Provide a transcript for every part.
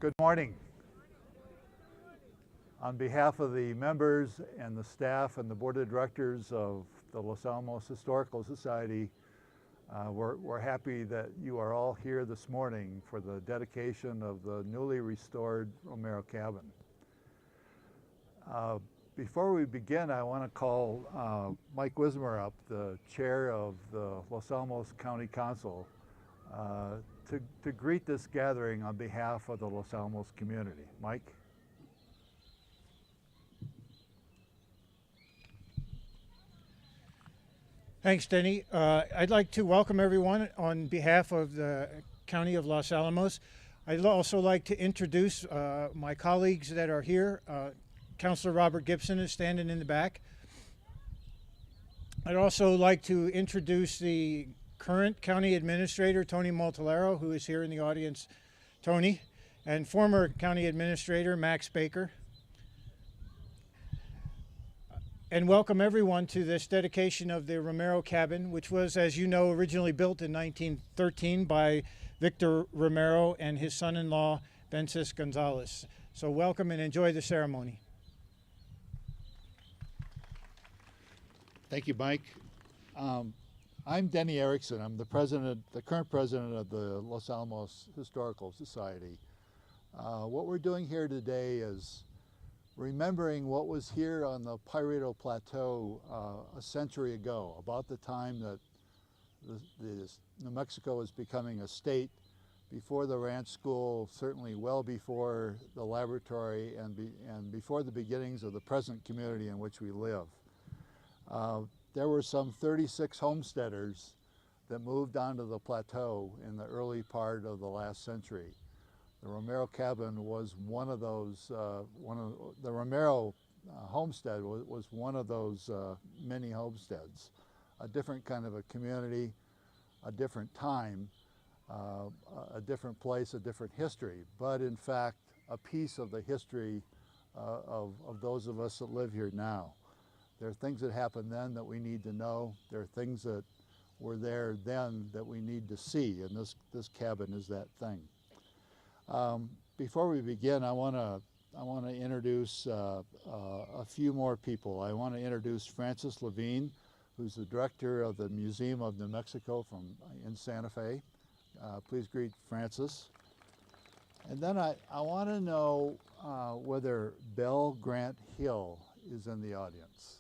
Good morning. On behalf of the members and the staff and the board of directors of the Los Alamos Historical Society, we're happy that you are all here this morning for the dedication of the newly restored Romero cabin. Before we begin, I want to call Mike Wismer up, the chair of the Los Alamos County Council, to greet this gathering on behalf of the Los Alamos community. Mike? Thanks, Denny. I'd like to welcome everyone on behalf of the County of Los Alamos. I'd also like to introduce my colleagues that are here. Councilor Robert Gibson is standing in the back. I'd also like to introduce the current County Administrator, Tony Montalero, who is here in the audience. Tony, and former County Administrator, Max Baker. And welcome everyone to this dedication of the Romero cabin, which was, as you know, originally built in 1913 by Victor Romero and his son-in-law, Vences Gonzalez. So welcome and enjoy the ceremony. Thank you, Mike. I'm Denny Erickson. I'm the current president of the Los Alamos Historical Society. What we're doing here today is remembering what was here on the Pirato Plateau a century ago, about the time that New Mexico was becoming a state, before the ranch school, certainly well before the laboratory, and before the beginnings of the present community in which we live. There were some 36 homesteaders that moved onto the plateau in the early part of the last century. The Romero cabin was one of those, the Romero homestead was one of those many homesteads. A different kind of a community, a different time, a different place, a different history, but in fact a piece of the history of those of us that live here now. There are things that happened then that we need to know. There are things that were there then that we need to see, and this cabin is that thing. Before we begin, I want to introduce a few more people. I want to introduce Francis Levine, who's the director of the Museum of New Mexico in Santa Fe. Please greet Francis. And then I want to know whether Belle Grant Hill is in the audience.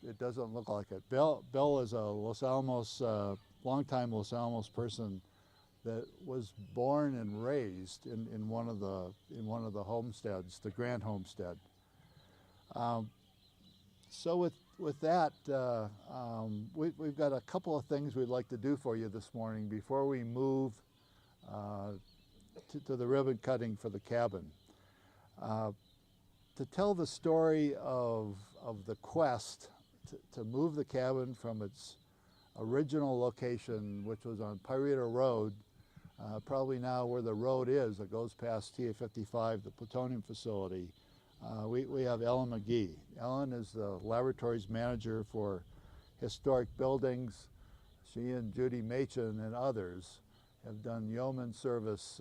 It doesn't look like it. Belle is a Los Alamos, longtime Los Alamos person that was born and raised in one of the homesteads, the Grant Homestead. So with that, we've got a couple of things we'd like to do for you this morning before we move to the ribbon cutting for the cabin. To tell the story of the quest to move the cabin from its original location, which was on Pirato Road, probably now where the road is that goes past TA55, the plutonium facility, we have Ellen McGee. Ellen is the laboratory's manager for historic buildings. She and Judy Machen and others have done yeoman service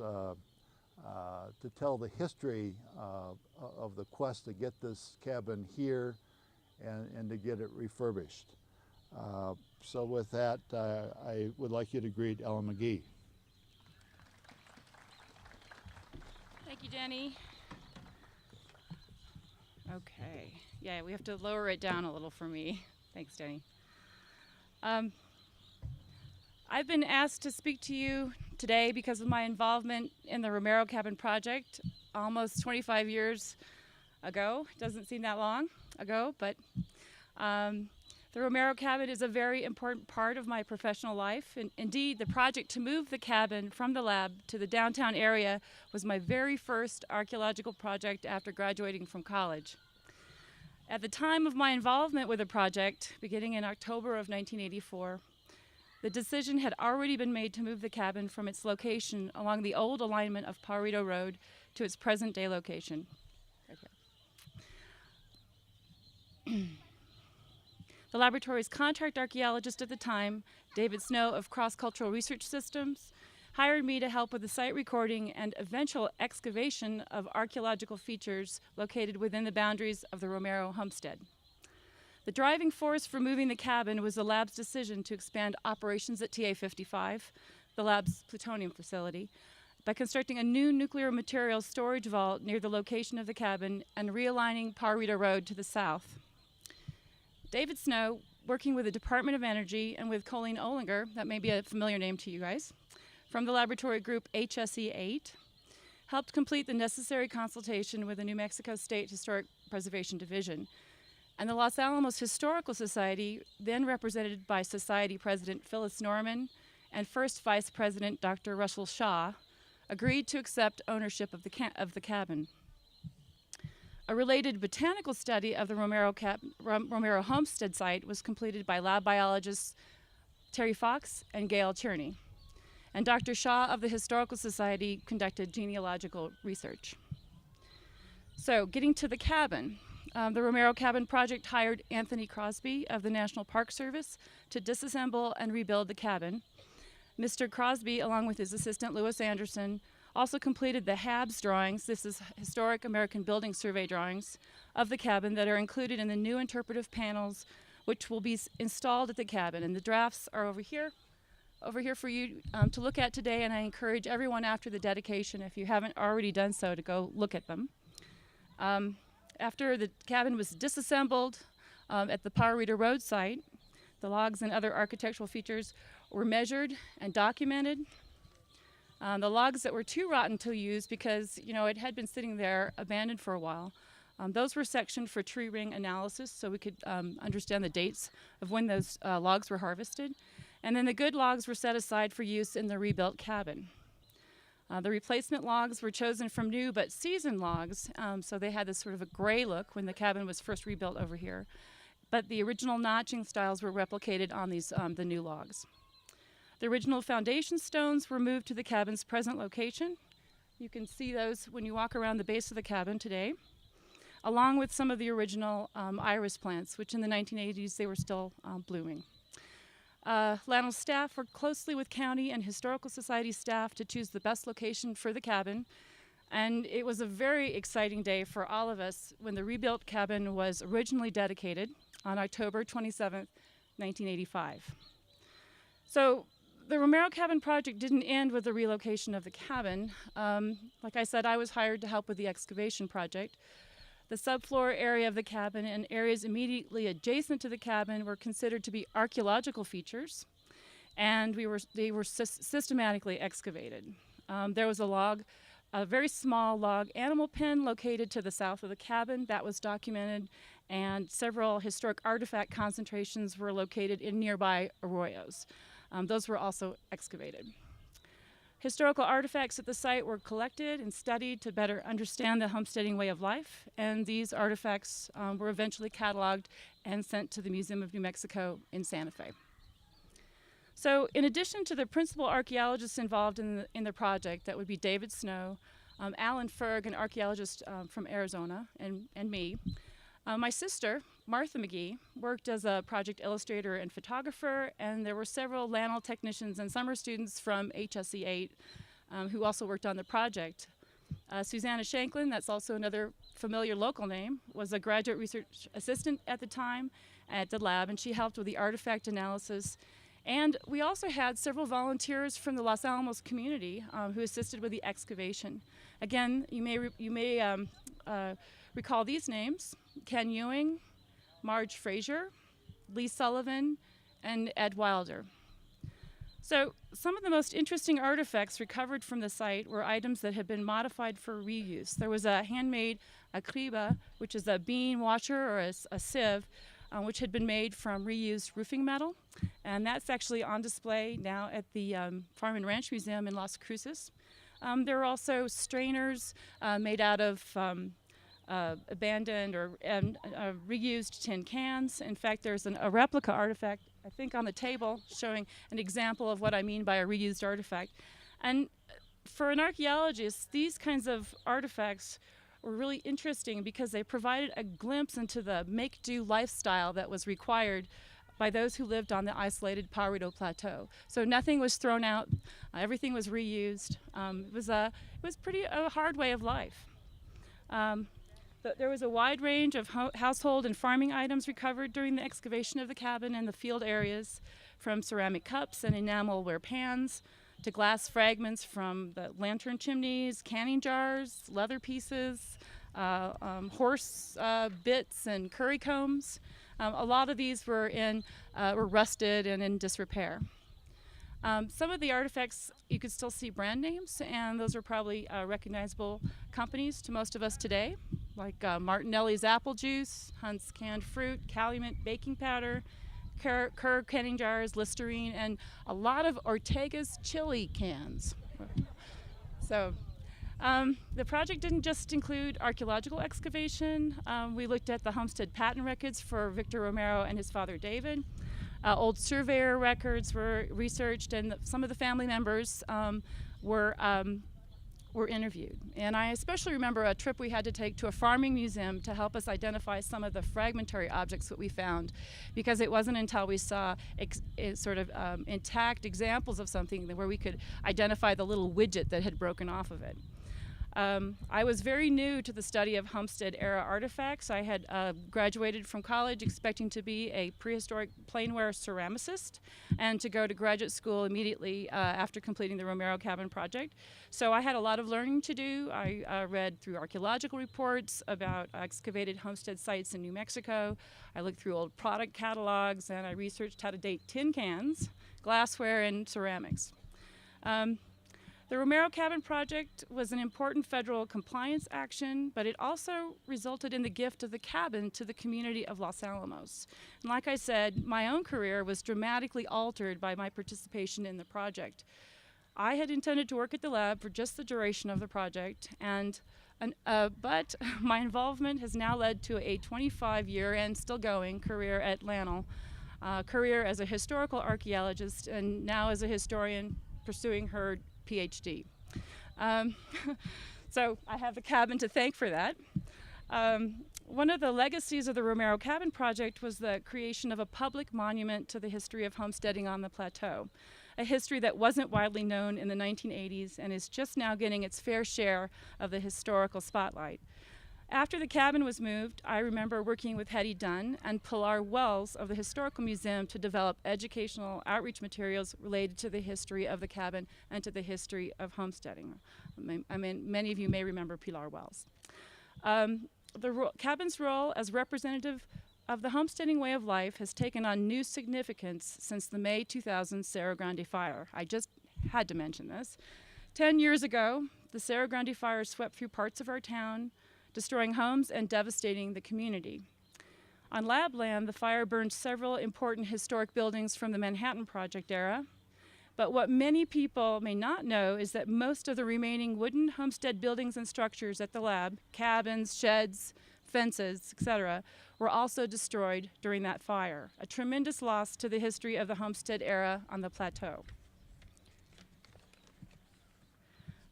to tell the history of the quest to get this cabin here and to get it refurbished. So with that, I would like you to greet Ellen McGee. Thank you, Denny. Okay, yeah, we have to lower it down a little for me. Thanks, Denny. I've been asked to speak to you today because of my involvement in the Romero Cabin project almost 25 years ago. Doesn't seem that long ago, but the Romero Cabin is a very important part of my professional life. And indeed, the project to move the cabin from the lab to the downtown area was my very first archaeological project after graduating from college. At the time of my involvement with the project, beginning in October of 1984, the decision had already been made to move the cabin from its location along the old alignment of Pirato Road to its present-day location. Okay. The laboratory's contract archaeologist at the time, David Snow of Cross Cultural Research Systems, hired me to help with the site recording and eventual excavation of archaeological features located within the boundaries of the Romero homestead. The driving force for moving the cabin was the lab's decision to expand operations at TA-55, the lab's plutonium facility, by constructing a new nuclear materials storage vault near the location of the cabin and realigning Pajarito Road to the south. David Snow, working with the Department of Energy and with Colleen Olinger, that may be a familiar name to you guys, from the laboratory group HSE-8, helped complete the necessary consultation with the New Mexico State Historic Preservation Division. And the Los Alamos Historical Society, then represented by Society President Phyllis Norman and First Vice President Dr. Russell Shaw, agreed to accept ownership of the cabin. A related botanical study of the Romero homestead site was completed by lab biologists Terry Fox and Gail Cherney. And Dr. Shaw of the Historical Society conducted genealogical research. So, getting to the cabin. The Romero Cabin Project hired Anthony Crosby of the National Park Service to disassemble and rebuild the cabin. Mr. Crosby, along with his assistant Louis Anderson, also completed the HABS drawings, this is Historic American Building Survey drawings, of the cabin that are included in the new interpretive panels which will be installed at the cabin. And the drafts are over here for you to look at today, and I encourage everyone after the dedication, if you haven't already done so, to go look at them. After the cabin was disassembled at the Pajarito Road site, the logs and other architectural features were measured and documented. The logs that were too rotten to use because, it had been sitting there abandoned for a while, those were sectioned for tree ring analysis so we could understand the dates of when those logs were harvested. And then the good logs were set aside for use in the rebuilt cabin. The replacement logs were chosen from new but seasoned logs, so they had this sort of a gray look when the cabin was first rebuilt over here. But the original notching styles were replicated on these the new logs. The original foundation stones were moved to the cabin's present location. You can see those when you walk around the base of the cabin today, along with some of the original iris plants, which in the 1980s they were still blooming. Lanel's staff worked closely with county and historical society staff to choose the best location for the cabin, and it was a very exciting day for all of us when the rebuilt cabin was originally dedicated on October 27th, 1985. So the Romero Cabin project didn't end with the relocation of the cabin. Like I said, I was hired to help with the excavation project. The subfloor area of the cabin and areas immediately adjacent to the cabin were considered to be archaeological features, and they were systematically excavated. There was a very small log animal pen located to the south of the cabin that was documented, and several historic artifact concentrations were located in nearby arroyos. Those were also excavated. Historical artifacts at the site were collected and studied to better understand the homesteading way of life, and these artifacts were eventually cataloged and sent to the Museum of New Mexico in Santa Fe. So in addition to the principal archaeologists involved in the project, that would be David Snow, Alan Ferg, an archaeologist from Arizona, and me, my sister, Martha McGee, worked as a project illustrator and photographer, and there were several LANL technicians and summer students from HSE-8 who also worked on the project. Susanna Shanklin, that's also another familiar local name, was a graduate research assistant at the time at the lab, and she helped with the artifact analysis. And we also had several volunteers from the Los Alamos community who assisted with the excavation. Again, you may recall these names: Ken Ewing, Marge Frazier, Lee Sullivan, and Ed Wilder. So some of the most interesting artifacts recovered from the site were items that had been modified for reuse. There was a handmade acriba, which is a bean washer or a sieve, which had been made from reused roofing metal. And that's actually on display now at the Farm and Ranch Museum in Las Cruces. There are also strainers made out of abandoned or reused tin cans. In fact, there's a replica artifact, I think, on the table showing an example of what I mean by a reused artifact. And for an archaeologist, these kinds of artifacts were really interesting because they provided a glimpse into the make-do lifestyle that was required by those who lived on the isolated Pareto Plateau. So nothing was thrown out, everything was reused. It was pretty a hard way of life. There was a wide range of household and farming items recovered during the excavation of the cabin and the field areas, from ceramic cups and enamelware pans to glass fragments from the lantern chimneys, canning jars, leather pieces, horse bits and curry combs. A lot of these were rusted and in disrepair. Some of the artifacts, you could still see brand names, and those are probably recognizable companies to most of us today, like Martinelli's apple juice, Hunt's canned fruit, Calumet baking powder, Kerr canning jars, Listerine, and a lot of Ortega's chili cans. So the project didn't just include archaeological excavation. We looked at the homestead patent records for Victor Romero and his father David. Old surveyor records were researched, and some of the family members were interviewed. And I especially remember a trip we had to take to a farming museum to help us identify some of the fragmentary objects that we found, because it wasn't until we saw intact examples of something where we could identify the little widget that had broken off of it. I was very new to the study of Homestead era artifacts. I had graduated from college expecting to be a prehistoric planeware ceramicist and to go to graduate school immediately after completing the Romero Cabin project. So I had a lot of learning to do. I read through archaeological reports about excavated homestead sites in New Mexico. I looked through old product catalogs, and I researched how to date tin cans, glassware, and ceramics. The Romero Cabin project was an important federal compliance action, but it also resulted in the gift of the cabin to the community of Los Alamos. And like I said, my own career was dramatically altered by my participation in the project. I had intended to work at the lab for just the duration of the project, but my involvement has now led to a 25-year and still going career at LANL, career as a historical archaeologist, and now as a historian pursuing her PhD. So I have the cabin to thank for that. One of the legacies of the Romero Cabin project was the creation of a public monument to the history of homesteading on the plateau, a history that wasn't widely known in the 1980s and is just now getting its fair share of the historical spotlight. After the cabin was moved, I remember working with Hetty Dunn and Pilar Wells of the Historical Museum to develop educational outreach materials related to the history of the cabin and to the history of homesteading. I mean, many of you may remember Pilar Wells. The cabin's role as representative of the homesteading way of life has taken on new significance since the May 2000 Cerro Grande fire. I just had to mention this. 10 years ago, the Cerro Grande fire swept through parts of our town, destroying homes and devastating the community. On lab land, the fire burned several important historic buildings from the Manhattan Project era. But what many people may not know is that most of the remaining wooden homestead buildings and structures at the lab, cabins, sheds, fences, etc., were also destroyed during that fire, a tremendous loss to the history of the homestead era on the plateau.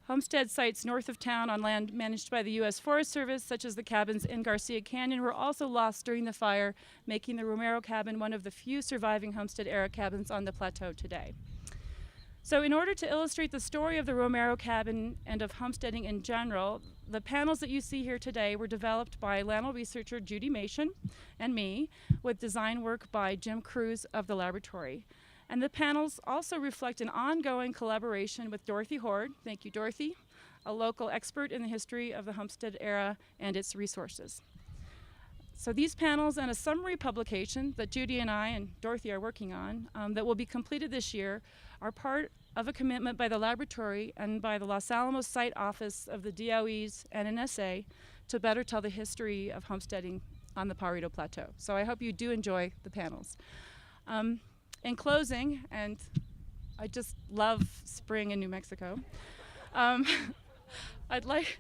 Homestead sites north of town on land managed by the U.S. Forest Service, such as the cabins in Garcia Canyon, were also lost during the fire, making the Romero Cabin one of the few surviving homestead-era cabins on the plateau today. So in order to illustrate the story of the Romero Cabin and of homesteading in general, the panels that you see here today were developed by LANL researcher Judy Mason and me, with design work by Jim Cruz of the laboratory. And the panels also reflect an ongoing collaboration with Dorothy Horde, thank you Dorothy, a local expert in the history of the homestead era and its resources. So these panels and a summary publication that Judy and I and Dorothy are working on that will be completed this year are part of a commitment by the laboratory and by the Los Alamos Site Office of the DOE's and NSA to better tell the history of homesteading on the Pareto Plateau. So I hope you do enjoy the panels. In closing, and I just love spring in New Mexico, I'd like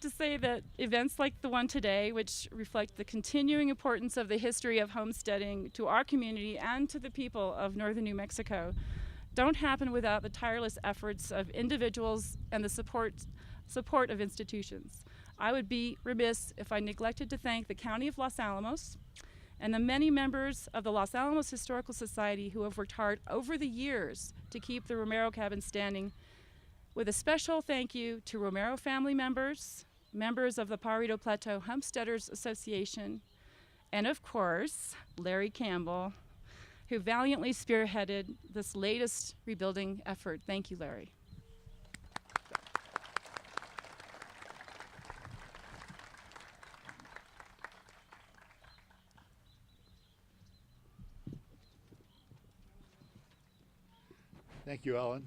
to say that events like the one today, which reflect the continuing importance of the history of homesteading to our community and to the people of northern New Mexico, don't happen without the tireless efforts of individuals and the support of institutions. I would be remiss if I neglected to thank the County of Los Alamos and the many members of the Los Alamos Historical Society who have worked hard over the years to keep the Romero cabin standing, with a special thank you to Romero family members, members of the Pajarito Plateau Homesteaders Association, and of course, Larry Campbell, who valiantly spearheaded this latest rebuilding effort. Thank you, Larry. Thank you, Ellen.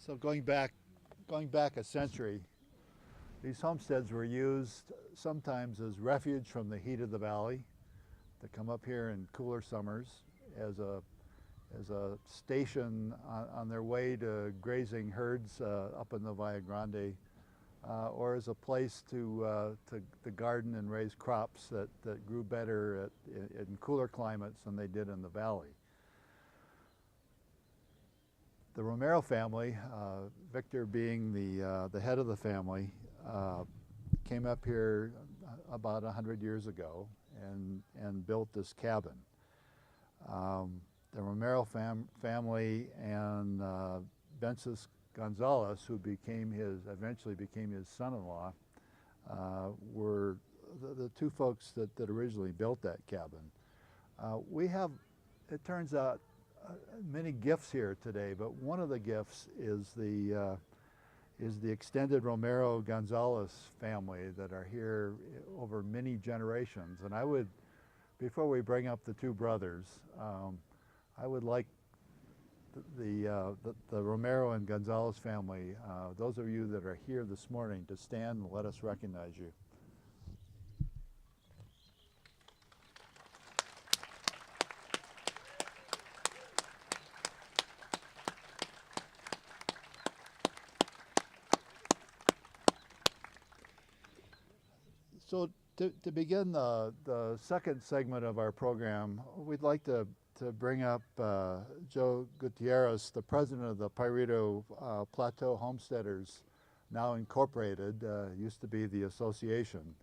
So going back a century, these homesteads were used sometimes as refuge from the heat of the valley, to come up here in cooler summers as a station on their way to grazing herds up in the Valle Grande, or as a place to garden and raise crops that grew better in cooler climates than they did in the valley. The Romero family, Victor being the head of the family, came up here about 100 years ago and built this cabin. The Romero family and Vences Gonzalez, who eventually became his son-in-law, were the two folks that originally built that cabin. We have, it turns out, many gifts here today, but one of the gifts is the extended Romero Gonzalez family that are here over many generations. And I would, before we bring up the two brothers, I would like the Romero and Gonzalez family, those of you that are here this morning, to stand and let us recognize you. So to begin the second segment of our program, we'd like to bring up Joe Gutierrez, the president of the Pajarito Plateau Homesteaders, now incorporated, used to be the association,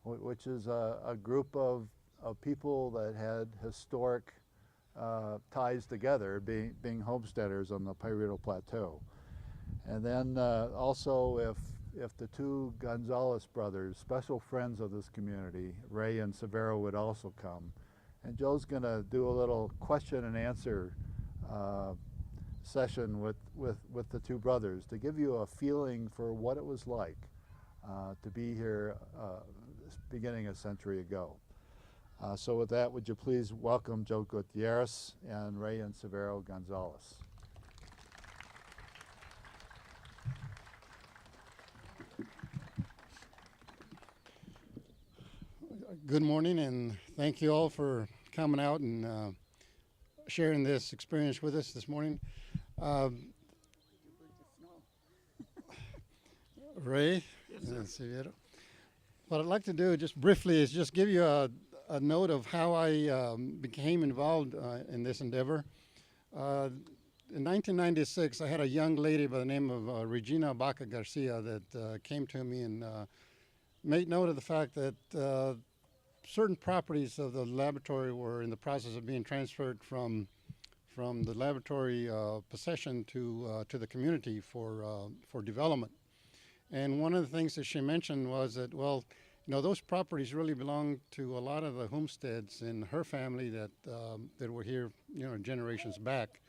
which is a group of people that had historic ties together, being homesteaders on the Pajarito Plateau. And then also if the two Gonzalez brothers, special friends of this community, Ray and Severo, would also come. And Joe's going to do a little question and answer session with the two brothers to give you a feeling for what it was like to be here beginning a century ago. So with that, would you please welcome Joe Gutierrez and Ray and Severo Gonzalez. Good morning, and thank you all for coming out and sharing this experience with us this morning. Ray, yes, what I'd like to do just briefly is just give you a note of how I became involved in this endeavor. In 1996, I had a young lady by the name of Regina Baca Garcia that came to me and made note of the fact that certain properties of the laboratory were in the process of being transferred from the laboratory possession to the community for development. And one of the things that she mentioned was that, well, you know, those properties really belong to a lot of the homesteads in her family that were here, you know, generations back.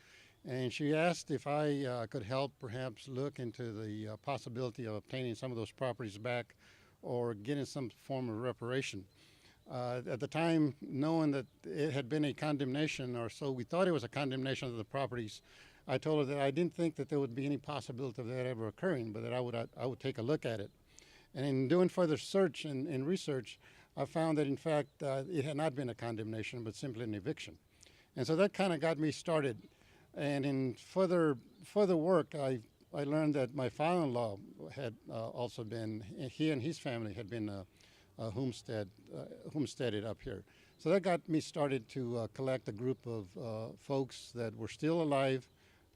And she asked if I could help perhaps look into the possibility of obtaining some of those properties back or getting some form of reparation. At the time, knowing that it had been a condemnation, or so we thought it was a condemnation of the properties, I told her that I didn't think that there would be any possibility of that ever occurring, but that I would take a look at it. And in doing further search and research, I found that in fact it had not been a condemnation, but simply an eviction. And so that kind of got me started. And in further work, I learned that my father-in-law had also been, he and his family had been homesteaded up here. So that got me started to collect a group of folks that were still alive,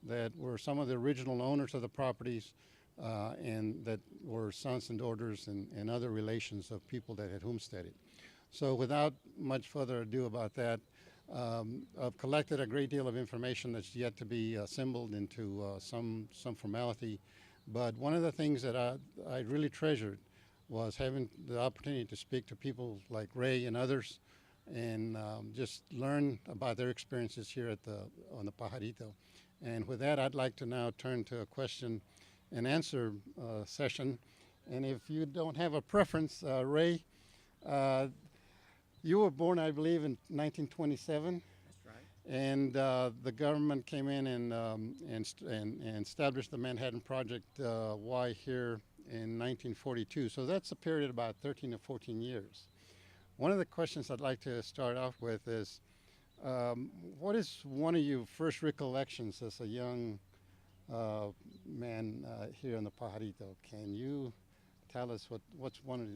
that were some of the original owners of the properties, and that were sons and daughters and other relations of people that had homesteaded. So without much further ado about that, I've collected a great deal of information that's yet to be assembled into some formality. But one of the things that I really treasured was having the opportunity to speak to people like Ray and others, and just learn about their experiences here on the Pajarito. And with that, I'd like to now turn to a question and answer session. And if you don't have a preference, Ray, you were born, I believe, in 1927. That's right. And the government came in and established the Manhattan Project Y here in 1942. So that's a period of about 13 to 14 years. One of the questions I'd like to start off with is, what is one of your first recollections as a young man here in the Pajarito? Can you tell us what's one of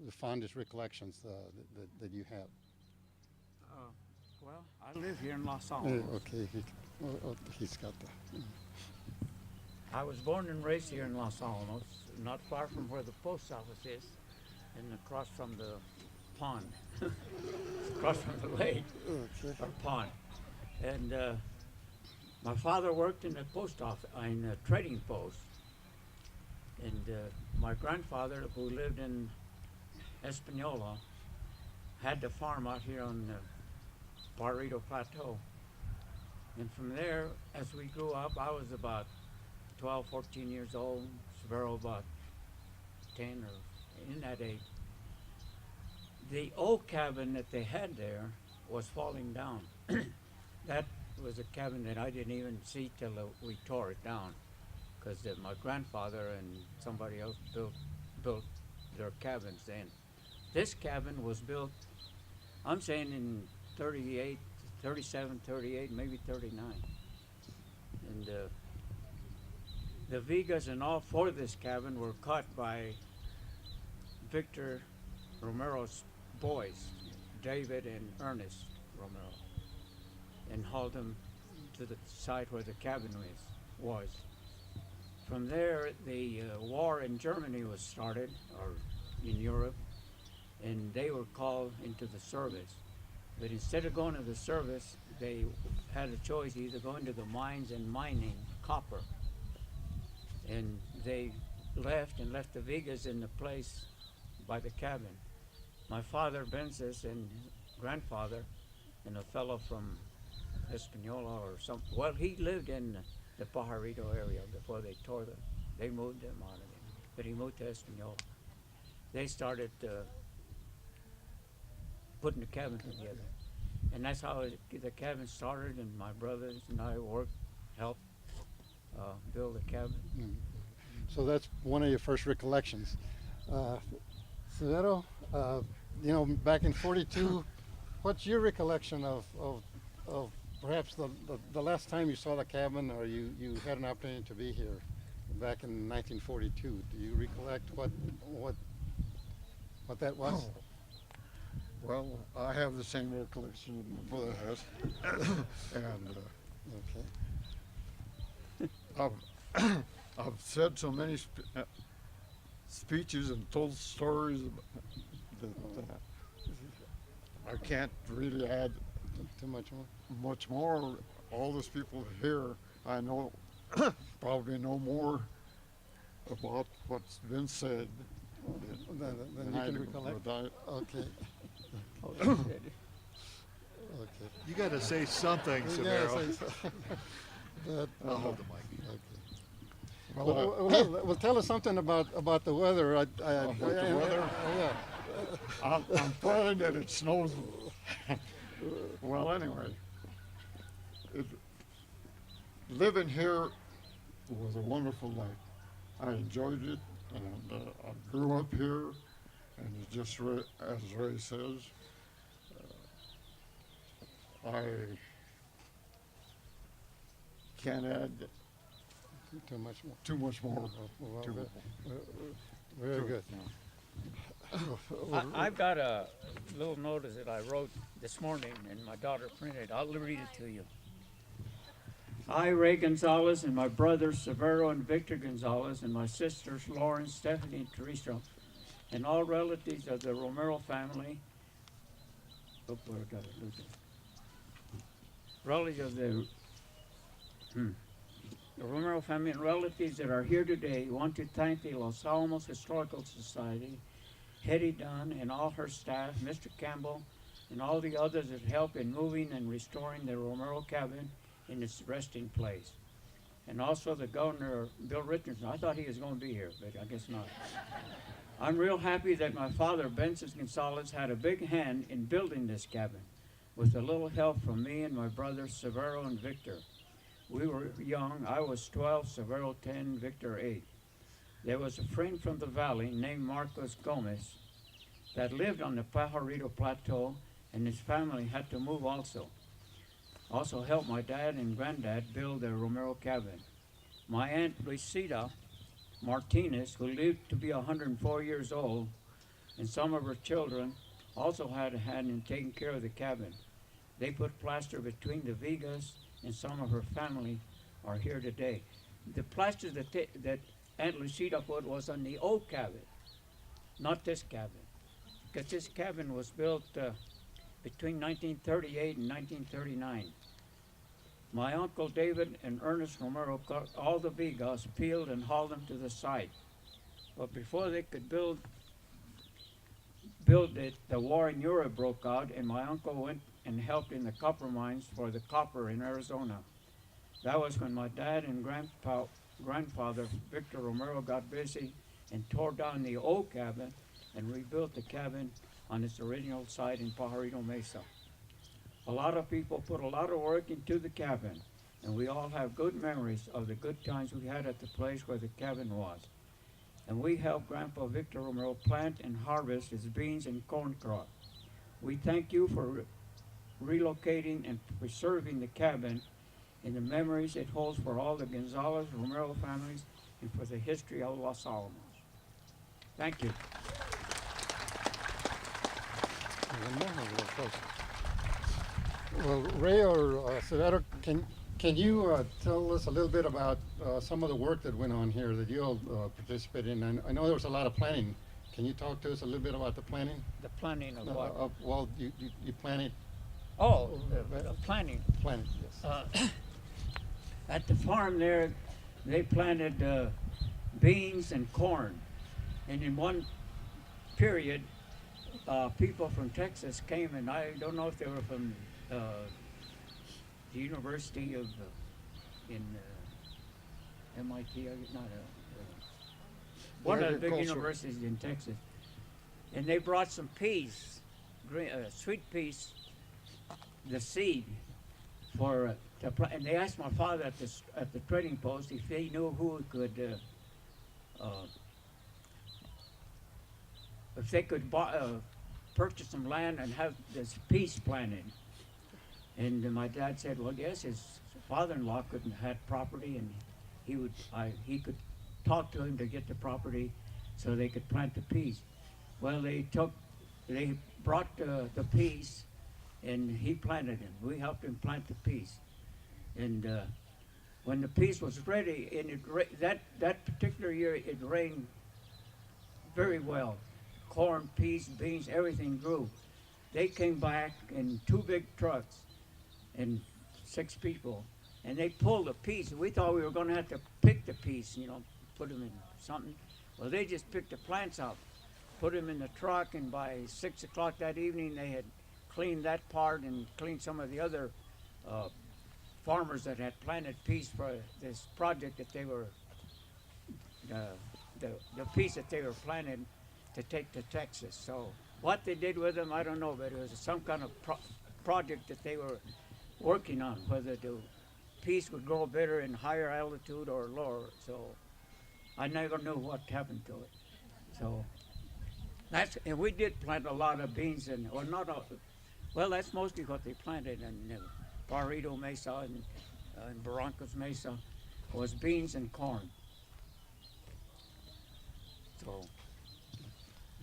the fondest recollections that you have? Well, I live here in Los Alamos. Okay, he's got that. I was born and raised here in Los Alamos, not far from where the post office is, and across from the pond, across from the lake, or pond. And my father worked in the post office, in a trading post. And my grandfather, who lived in Espanola, had the farm out here on the Pajarito Plateau. And from there, as we grew up, I was about 12, 14 years old, Severo about 10 or in that age. The old cabin that they had there was falling down. That was a cabin that I didn't even see till we tore it down, because my grandfather and somebody else built their cabins then. This cabin was built, I'm saying in 38, 37, 38, maybe 39. And the vigas and all for this cabin were caught by Victor Romero's boys, David and Ernest Romero, and hauled them to the site where the cabin was. From there, the war in Germany was started, or in Europe, and they were called into the service. But instead of going to the service, they had a choice, either go into the mines and mining copper. And they left the vigas in the place by the cabin. My father, Benzes, and grandfather, and a fellow from Espanola or some, well, he lived in the Pajarito area before they tore them. They moved him out of it, but he moved to Espanola. They started putting the cabin together. And that's how the cabin started, and my brothers and I helped build the cabin. Mm. So that's one of your first recollections. Severo, back in 42, what's your recollection of perhaps the last time you saw the cabin, or you had an opportunity to be here back in 1942? Do you recollect what that was? Oh. Well, I have the same recollection my brother has, and okay. I've said so many speeches and told stories that I can't really add Too much more? much more. All those people here, I know, probably know more about what's been said Then you I can do, recollect? but Okay. Okay. Okay. You got to say something, Yeah, Severo. I'll hold the mic. Okay. well, Well, tell us something about the weather. About the weather? Yeah. I'm praying that it snows. Well, anyway, living here was a wonderful life. I enjoyed it, and I grew up here, and it's just as Ray says, I can't add Too much more. too much more. Well, to- Very good. I've got a little notice that I wrote this morning, and my daughter printed. I'll read it to you. I, Ray Gonzalez, and my brothers Severo and Victor Gonzalez, and my sisters Lauren, Stephanie, and Teresa, and all relatives of the Romero family, where I got it, lose it. Relatives of the Romero family and relatives that are here today want to thank the Los Alamos Historical Society, Hetty Dunn and all her staff, Mr. Campbell, and all the others that helped in moving and restoring the Romero cabin in its resting place. And also the governor, Bill Richardson. I thought he was going to be here, but I guess not. I'm real happy that my father, Benson Gonzalez, had a big hand in building this cabin, with a little help from me and my brothers, Severo and Victor. We were young. I was 12, Severo 10, Victor 8. There was a friend from the valley named Marcos Gomez that lived on the Pajarito Plateau, and his family had to move also. Also helped my dad and granddad build their Romero cabin. My aunt Luisita Martinez, who lived to be 104 years old, and some of her children also had a hand in taking care of the cabin. They put plaster between the vigas, and some of her family are here today. The plaster that Aunt Luisita put was on the old cabin, not this cabin, because this cabin was built between 1938 and 1939. My Uncle David and Ernest Romero got all the vigas peeled and hauled them to the site. But before they could build it, the war in Europe broke out, and my uncle went and helped in the copper mines for the copper in Arizona. That was when my dad and grandfather, Victor Romero, got busy and tore down the old cabin and rebuilt the cabin on its original site in Pajarito Mesa. A lot of people put a lot of work into the cabin, and we all have good memories of the good times we had at the place where the cabin was. And we helped Grandpa Victor Romero plant and harvest his beans and corn crop. We thank you for relocating and preserving the cabin and the memories it holds for all the Gonzalez Romero families and for the history of Los Alamos. Thank you. Well, Ray or Severo, can you tell us a little bit about some of the work that went on here that you all participated in? I know there was a lot of planning. Can you talk to us a little bit about the planning? The planning of what? Well, you planted. Oh, the planning. Planted, yes. At the farm there, they planted beans and corn. And in one period, people from Texas came, and I don't know if they were from the University of in MIT, not one of the big universities in Texas, and they brought some peas, sweet peas, the seed for to plant. And they asked my father at the trading post if he knew who could if they could purchase some land and have this peas planted. And my dad said, well, yes, his father-in-law couldn't have property, and he could talk to him to get the property so they could plant the peas. Well, they brought the peas, and he planted them. We helped him plant the peas. And when the peas was ready, and that particular year, it rained very well. Corn, peas, beans, everything grew. They came back in 2 big trucks and 6 people, and they pulled the peas. We thought we were going to have to pick the peas, put them in something. Well, they just picked the plants up, put them in the truck, and by 6 o'clock that evening, they had cleaned that part and cleaned some of the other farmers that had planted peas for this project that they were, the peas that they were planting to take to Texas. So what they did with them, I don't know, but it was some kind of project that they were working on, whether the peas would grow better in higher altitude or lower. So I never knew what happened to it. So and we did plant a lot of beans, that's mostly what they planted in Pajarito Mesa and Barrancas Mesa was beans and corn. So.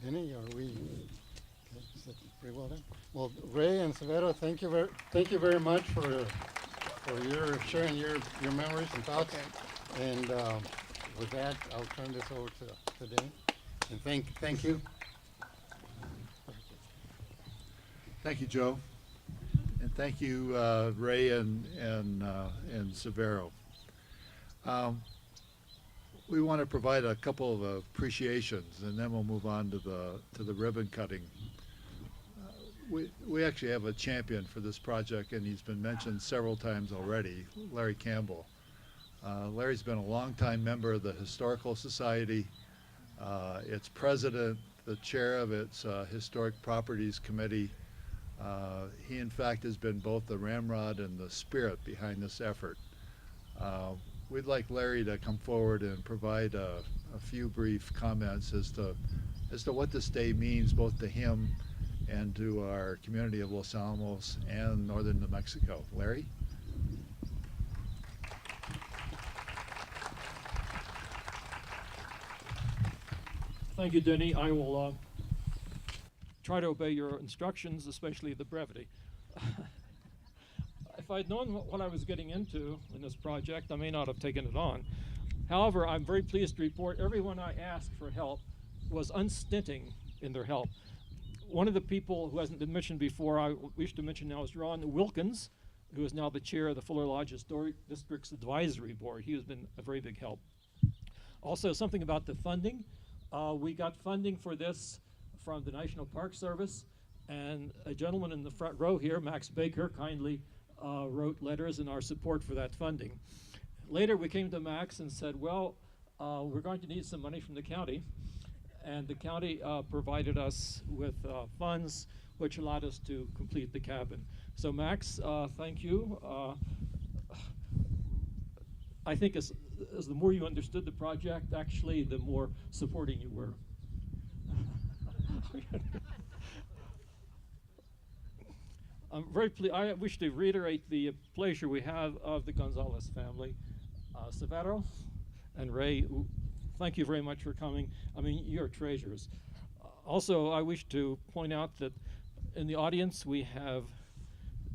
Denny, are we? Okay, is that pretty well done? Well, Ray and Severo, thank you very much for your sharing your memories and thoughts. Okay. And with that, I'll turn this over to Denny. And thank you. Thank you, Joe. And thank you, Ray and Severo. We want to provide a couple of appreciations, and then we'll move on to the ribbon cutting. We actually have a champion for this project, and he's been mentioned several times already, Larry Campbell. Larry's been a longtime member of the Historical Society, its president, the chair of its Historic Properties Committee. He, in fact, has been both the ramrod and the spirit behind this effort. We'd like Larry to come forward and provide a few brief comments as to what this day means both to him and to our community of Los Alamos and northern New Mexico. Larry? Thank you, Denny. I will try to obey your instructions, especially the brevity. If I'd known what I was getting into in this project, I may not have taken it on. However, I'm very pleased to report everyone I asked for help was unstinting in their help. One of the people who hasn't been mentioned before, I wish to mention now, is Ron Wilkins, who is now the chair of the Fuller Lodge Historic District's Advisory Board. He has been a very big help. Also, something about the funding. We got funding for this from the National Park Service, and a gentleman in the front row here, Max Baker, kindly wrote letters in our support for that funding. Later we came to Max and said, well, we're going to need some money from the county, and the county provided us with funds which allowed us to complete the cabin. So Max, thank you. I think as the more you understood the project, actually, the more supporting you were. I'm very pleased. I wish to reiterate the pleasure we have of the Gonzalez family. Severo and Ray, thank you very much for coming. I mean, you're treasures. Also, I wish to point out that in the audience we have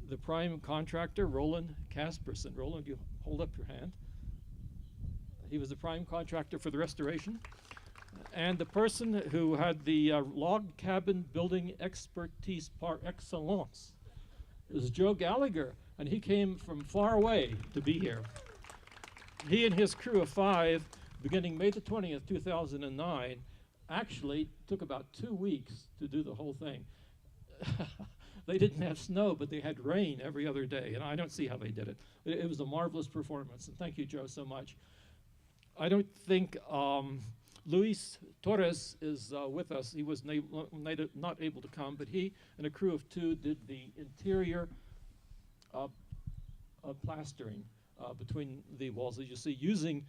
the prime contractor, Roland Casperson. Roland, you hold up your hand. He was the prime contractor for the restoration. And the person who had the log cabin building expertise par excellence is Joe Gallagher, and he came from far away to be here. He and his crew of 5, beginning May the 20th, 2009, actually took about 2 weeks to do the whole thing. They didn't have snow, but they had rain every other day, and I don't see how they did it. It was a marvelous performance, and thank you, Joe, so much. I don't think Luis Torres is with us. He was not able to come, but he and a crew of 2 did the interior plastering between the walls, as you see, using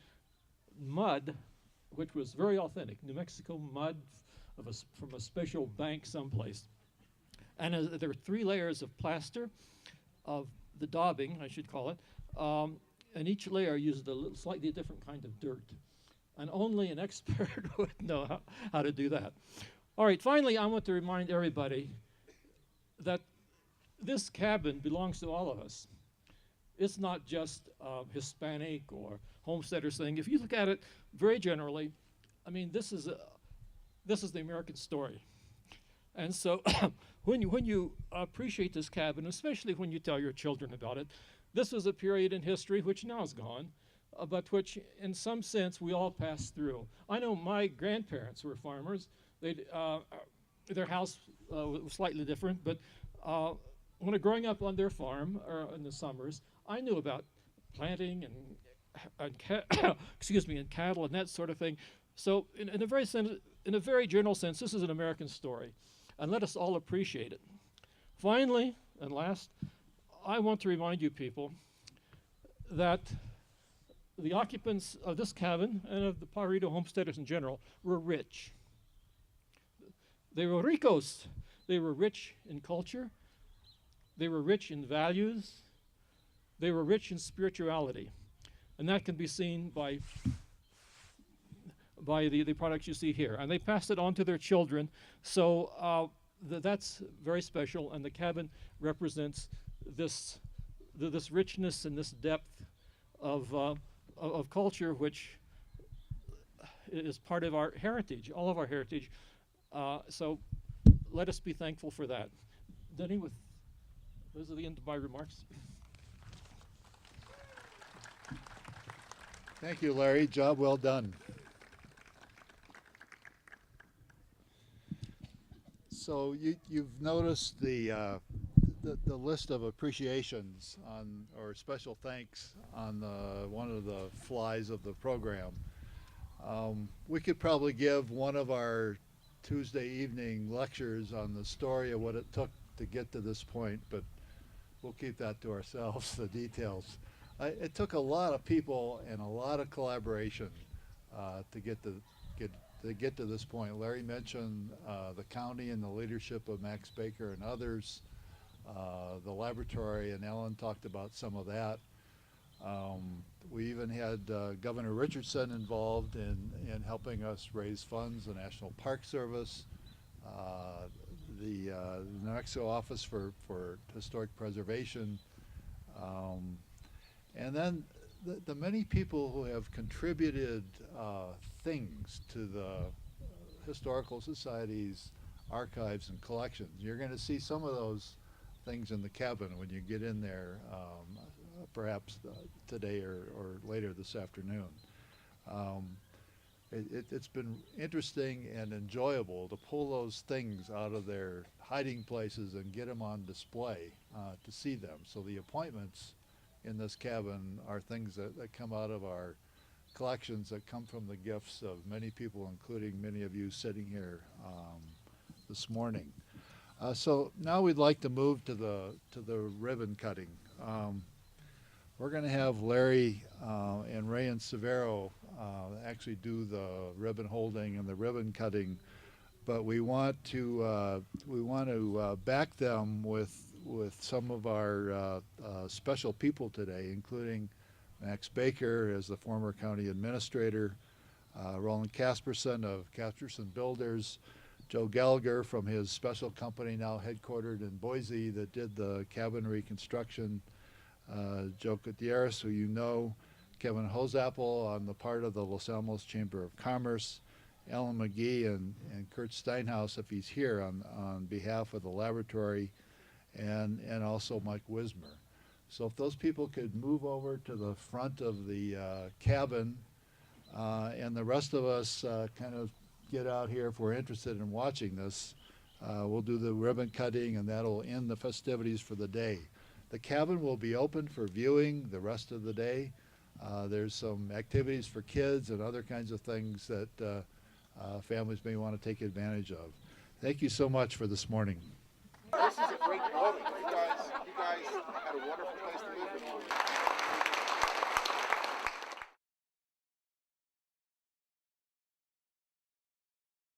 mud, which was very authentic, New Mexico mud from a special bank someplace. And there were 3 layers of plaster, of the daubing, I should call it, and each layer used a slightly different kind of dirt. And only an expert would know how to do that. All right, finally, I want to remind everybody that this cabin belongs to all of us. It's not just Hispanic or homesteaders thing. If you look at it very generally, I mean, this is the American story. And so when you appreciate this cabin, especially when you tell your children about it, this was a period in history which now is gone, but which in some sense we all passed through. I know my grandparents were farmers. Their house was slightly different, but when growing up on their farm in the summers, I knew about planting and cattle and that sort of thing. So in a very general sense, this is an American story, and let us all appreciate it. Finally, and last, I want to remind you people that the occupants of this cabin and of the Pajarito homesteaders in general were rich. They were ricos. They were rich in culture. They were rich in values. They were rich in spirituality. And that can be seen by the products you see here. And they passed it on to their children. So that's very special. And the cabin represents this richness and this depth of culture, which is part of our heritage, all of our heritage. So let us be thankful for that. Denny, those are the end of my remarks. Thank you, Larry. Job well done. So you've noticed the list of appreciations on, or special thanks on one of the flies of the program. We could probably give one of our Tuesday evening lectures on the story of what it took to get to this point, but we'll keep that to ourselves, the details. It took a lot of people and a lot of collaboration to get to this point. Larry mentioned the county and the leadership of Max Baker and others, the laboratory, and Ellen talked about some of that. We even had Governor Richardson involved in helping us raise funds, the National Park Service, the New Mexico Office for Historic Preservation, and then the many people who have contributed things to the Historical Society's archives and collections. You're going to see some of those things in the cabin when you get in there, perhaps today or later this afternoon. It's been interesting and enjoyable to pull those things out of their hiding places and get them on display to see them. So the appointments in this cabin are things that come out of our collections, that come from the gifts of many people, including many of you sitting here this morning. So now we'd like to move to the ribbon cutting. We're going to have Larry and Ray and Severo actually do the ribbon holding and the ribbon cutting, but we want to back them with some of our special people today, including Max Baker as the former county administrator, Roland Casperson of Casperson Builders, Joe Gallagher from his special company now headquartered in Boise that did the cabin reconstruction, Joe Gutierrez, who you know, Kevin Hosapple on the part of the Los Alamos Chamber of Commerce, Alan McGee and Kurt Steinhaus, if he's here, on behalf of the laboratory, and also Mike Wismer. So if those people could move over to the front of the cabin, and the rest of us kind of get out here if we're interested in watching this. We'll do the ribbon cutting, and that'll end the festivities for the day. The cabin will be open for viewing the rest of the day. There's some activities for kids and other kinds of things that families may want to take advantage of. Thank you so much for this morning. This is a great moment.